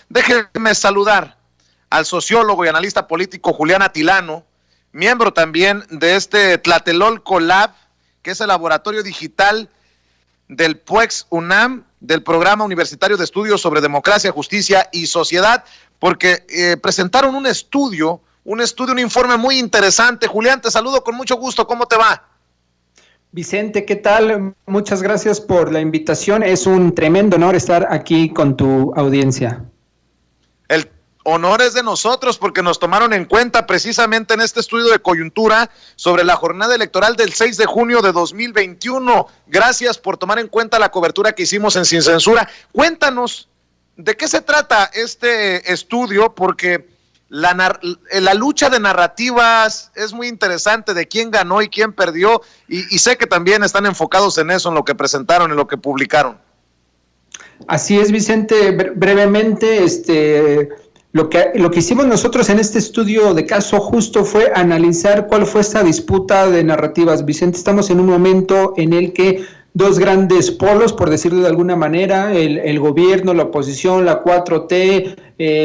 Déjenme saludar al sociólogo y analista político Julián Atilano, miembro también de este Tlatelolco Lab, que es el laboratorio digital del PUEX UNAM, del Programa Universitario de Estudios sobre Democracia, Justicia y Sociedad, porque presentaron un informe muy interesante. Julián, te saludo con mucho gusto, ¿cómo te va? Vicente, ¿qué tal? Muchas gracias por la invitación. Es un tremendo honor estar aquí con tu audiencia. El honor es de nosotros porque nos tomaron en cuenta precisamente en este estudio de coyuntura sobre la jornada electoral del 6 de junio de 2021. Gracias por tomar en cuenta la cobertura que hicimos en Sin Censura. Cuéntanos, ¿de qué se trata este estudio? Porque la lucha de narrativas es muy interesante, de quién ganó y quién perdió, y sé que también están enfocados en eso, en lo que presentaron, en lo que publicaron. Así es, Vicente. Brevemente, lo que hicimos nosotros en este estudio de caso justo fue analizar cuál fue esta disputa de narrativas. Vicente, estamos en un momento en el que dos grandes polos, por decirlo de alguna manera, el gobierno, la oposición, la 4T,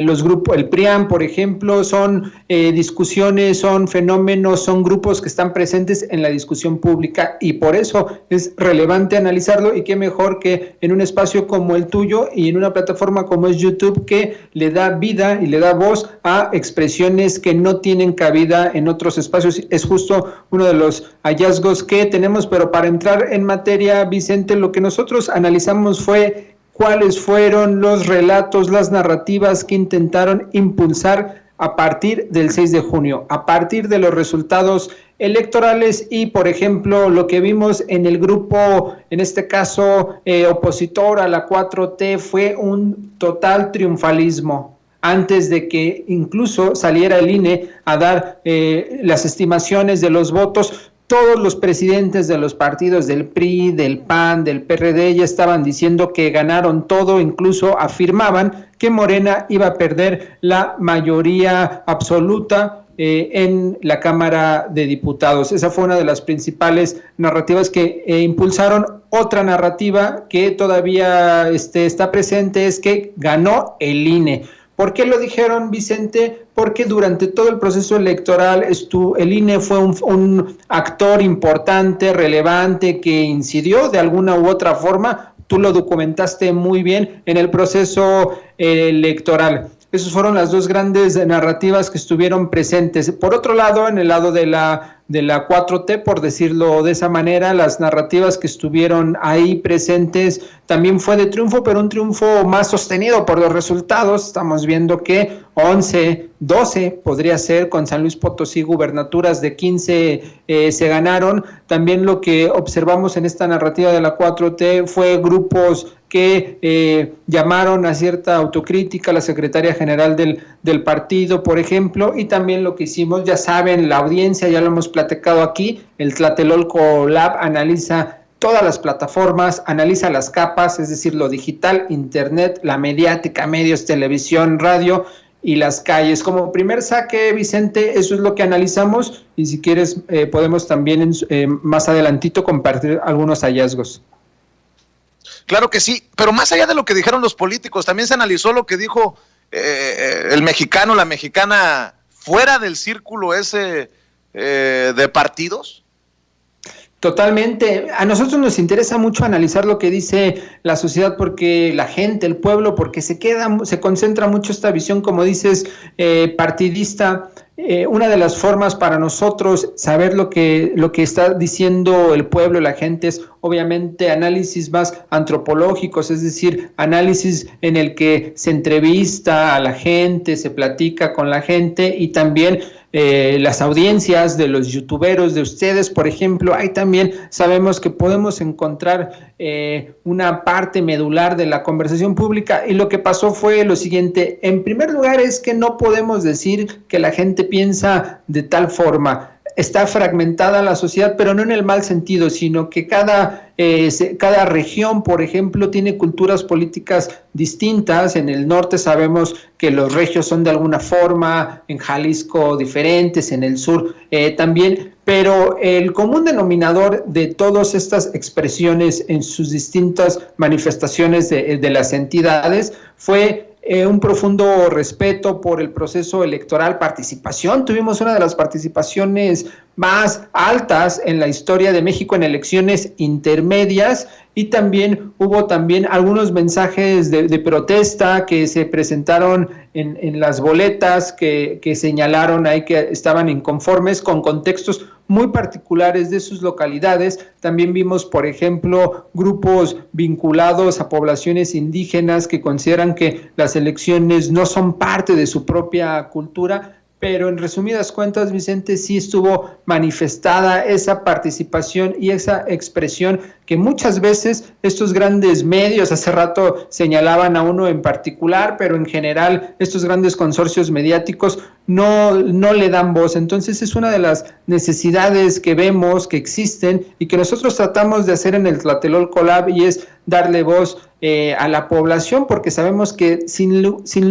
los grupos, el PRIAN, por ejemplo, son discusiones, son fenómenos, son grupos que están presentes en la discusión pública, y por eso es relevante analizarlo, y qué mejor que en un espacio como el tuyo y en una plataforma como es YouTube, que le da vida y le da voz a expresiones que no tienen cabida en otros espacios. Es justo uno de los hallazgos que tenemos. Pero para entrar en materia, Vicente, lo que nosotros analizamos fue cuáles fueron los relatos, las narrativas que intentaron impulsar a partir del 6 de junio, a partir de los resultados electorales. Y, por ejemplo, lo que vimos en el grupo, en este caso opositor a la 4T, fue un total triunfalismo. Antes de que incluso saliera el INE a dar las estimaciones de los votos, todos los presidentes de los partidos del PRI, del PAN, del PRD ya estaban diciendo que ganaron todo, incluso afirmaban que Morena iba a perder la mayoría absoluta en la Cámara de Diputados. Esa fue una de las principales narrativas que impulsaron. Otra narrativa que todavía está presente es que ganó el INE. ¿Por qué lo dijeron, Vicente? Porque durante todo el proceso electoral el INE fue un actor importante, relevante, que incidió de alguna u otra forma. Tú lo documentaste muy bien en el proceso electoral. Esas fueron las dos grandes narrativas que estuvieron presentes. Por otro lado, en el lado de la 4T, por decirlo de esa manera, las narrativas que estuvieron ahí presentes también fue de triunfo, pero un triunfo más sostenido por los resultados. Estamos viendo que 11, 12 podría ser, con San Luis Potosí, gubernaturas de 15 se ganaron. También lo que observamos en esta narrativa de la 4T fue grupos que llamaron a cierta autocrítica a la secretaria general del partido, por ejemplo. Y también lo que hicimos, ya saben, la audiencia, ya lo hemos platicado aquí, el Tlatelolco Lab analiza todas las plataformas, analiza las capas, es decir, lo digital, internet, la mediática, medios, televisión, radio y las calles. Como primer saque, Vicente, eso es lo que analizamos, y si quieres podemos también más adelantito compartir algunos hallazgos. Claro que sí, pero más allá de lo que dijeron los políticos, también se analizó lo que dijo el mexicano, la mexicana, fuera del círculo ese de partidos. Totalmente. A nosotros nos interesa mucho analizar lo que dice la sociedad, porque la gente, el pueblo, porque se concentra mucho esta visión, como dices, partidista. Una de las formas para nosotros saber lo que está diciendo el pueblo, la gente, es obviamente análisis más antropológicos, es decir, análisis en el que se entrevista a la gente, se platica con la gente, y también las audiencias de los youtuberos, de ustedes, por ejemplo. Ahí también sabemos que podemos encontrar una parte medular de la conversación pública. Y lo que pasó fue lo siguiente: en primer lugar, es que no podemos decir que la gente piensa de tal forma. Está fragmentada la sociedad, pero no en el mal sentido, sino que cada región, por ejemplo, tiene culturas políticas distintas. En el norte sabemos que los regios son de alguna forma, en Jalisco diferentes, en el sur también, pero el común denominador de todas estas expresiones en sus distintas manifestaciones de las entidades fue un profundo respeto por el proceso electoral, participación. Tuvimos una de las participaciones más altas en la historia de México en elecciones intermedias, y también hubo algunos mensajes de protesta que se presentaron en las boletas que señalaron ahí que estaban inconformes con contextos muy particulares de sus localidades. También vimos, por ejemplo, grupos vinculados a poblaciones indígenas que consideran que las elecciones no son parte de su propia cultura. Pero en resumidas cuentas, Vicente, sí estuvo manifestada esa participación y esa expresión que muchas veces estos grandes medios, hace rato señalaban a uno en particular, pero en general estos grandes consorcios mediáticos no le dan voz. Entonces es una de las necesidades que vemos que existen y que nosotros tratamos de hacer en el Tlatelolco Lab, y es darle voz a la población, porque sabemos que sin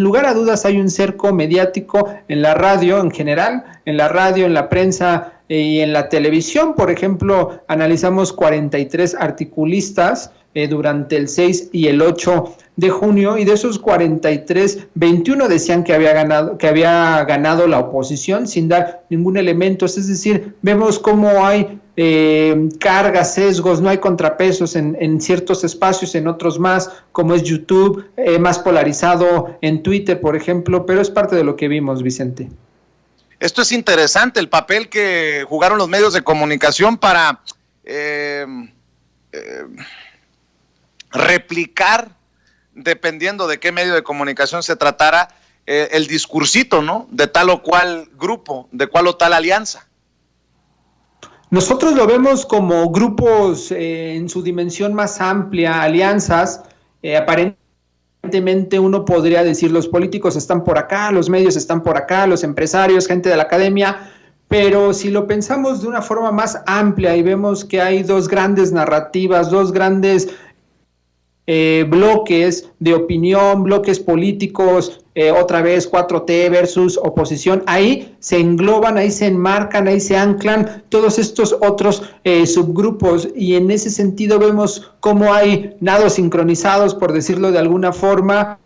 lugar a dudas hay un cerco mediático en la radio en general, en la radio, en la prensa y en la televisión. Por ejemplo, analizamos 43 articulistas durante el 6 y el 8 de junio, y de esos 43, 21 decían que había ganado la oposición sin dar ningún elemento. Es decir, vemos cómo hay cargas, sesgos, no hay contrapesos en ciertos espacios, en otros más, como es YouTube, más polarizado en Twitter, por ejemplo, pero es parte de lo que vimos, Vicente. Esto es interesante, el papel que jugaron los medios de comunicación para replicar, dependiendo de qué medio de comunicación se tratara, el discursito, ¿no?, de tal o cual grupo, de cual o tal alianza. Nosotros lo vemos como grupos en su dimensión más amplia, alianzas. Aparentemente uno podría decir los políticos están por acá, los medios están por acá, los empresarios, gente de la academia, pero si lo pensamos de una forma más amplia y vemos que hay dos grandes narrativas, dos grandes bloques de opinión, bloques políticos, otra vez 4T versus oposición, ahí se engloban, ahí se enmarcan, ahí se anclan todos estos otros subgrupos, y en ese sentido vemos cómo hay nados sincronizados, por decirlo de alguna forma,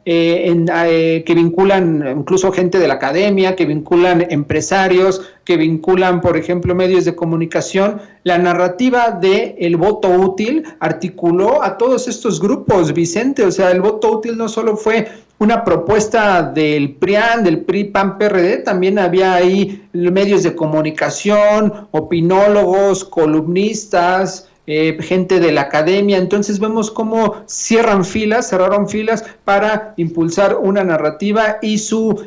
que vinculan incluso gente de la academia, que vinculan empresarios, que vinculan, por ejemplo, medios de comunicación. La narrativa del voto útil articuló a todos estos grupos, Vicente. O sea, el voto útil no solo fue una propuesta del PRIAN, del PRI, PAN, PRD, también había ahí medios de comunicación, opinólogos, columnistas, gente de la academia. Entonces vemos cómo cerraron filas para impulsar una narrativa, y su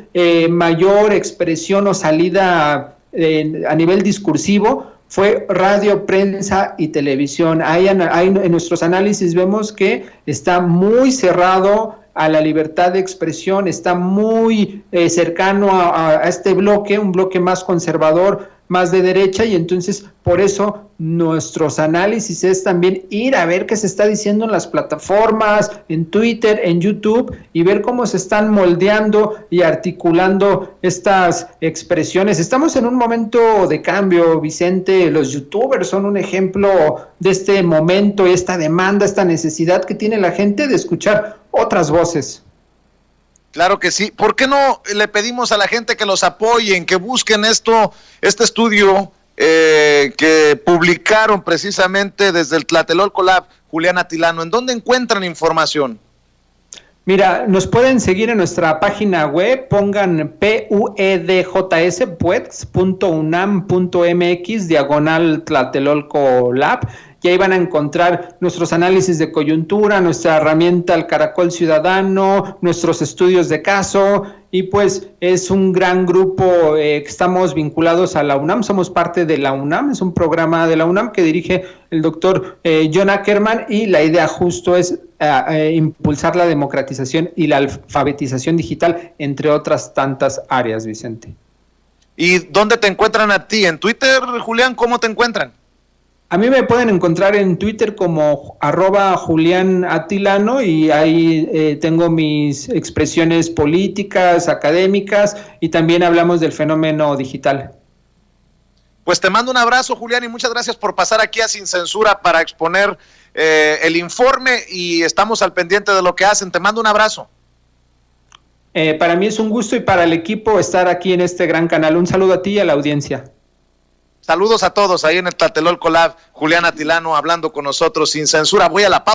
mayor expresión o salida a nivel discursivo fue radio, prensa y televisión. Ahí en nuestros análisis vemos que está muy cerrado a la libertad de expresión, está muy cercano a este bloque, un bloque más conservador, más de derecha, y entonces por eso nuestros análisis es también ir a ver qué se está diciendo en las plataformas, en Twitter, en YouTube, y ver cómo se están moldeando y articulando estas expresiones. Estamos en un momento de cambio, Vicente. Los youtubers son un ejemplo de este momento, esta demanda, esta necesidad que tiene la gente de escuchar otras voces. Claro que sí. ¿Por qué no le pedimos a la gente que los apoyen, que busquen este estudio que publicaron precisamente desde el Tlatelolco Lab, Julián Atilano? ¿En dónde encuentran información? Mira, nos pueden seguir en nuestra página web, pongan puedjs.unam.mx/Tlatelolco Lab, y ahí van a encontrar nuestros análisis de coyuntura, nuestra herramienta El Caracol Ciudadano, nuestros estudios de caso, y pues es un gran grupo que estamos vinculados a la UNAM, somos parte de la UNAM, es un programa de la UNAM que dirige el doctor John Ackerman, y la idea justo es impulsar la democratización y la alfabetización digital, entre otras tantas áreas, Vicente. ¿Y dónde te encuentran a ti? ¿En Twitter, Julián? ¿Cómo te encuentran? A mí me pueden encontrar en Twitter como @Julián Atilano, y ahí tengo mis expresiones políticas, académicas, y también hablamos del fenómeno digital. Pues te mando un abrazo, Julián, y muchas gracias por pasar aquí a Sin Censura para exponer el informe, y estamos al pendiente de lo que hacen. Te mando un abrazo. Para mí es un gusto y para el equipo estar aquí en este gran canal. Un saludo a ti y a la audiencia. Saludos a todos ahí en el Tlatelolco Lab. Julián Atilano hablando con nosotros sin censura. Voy a la pausa.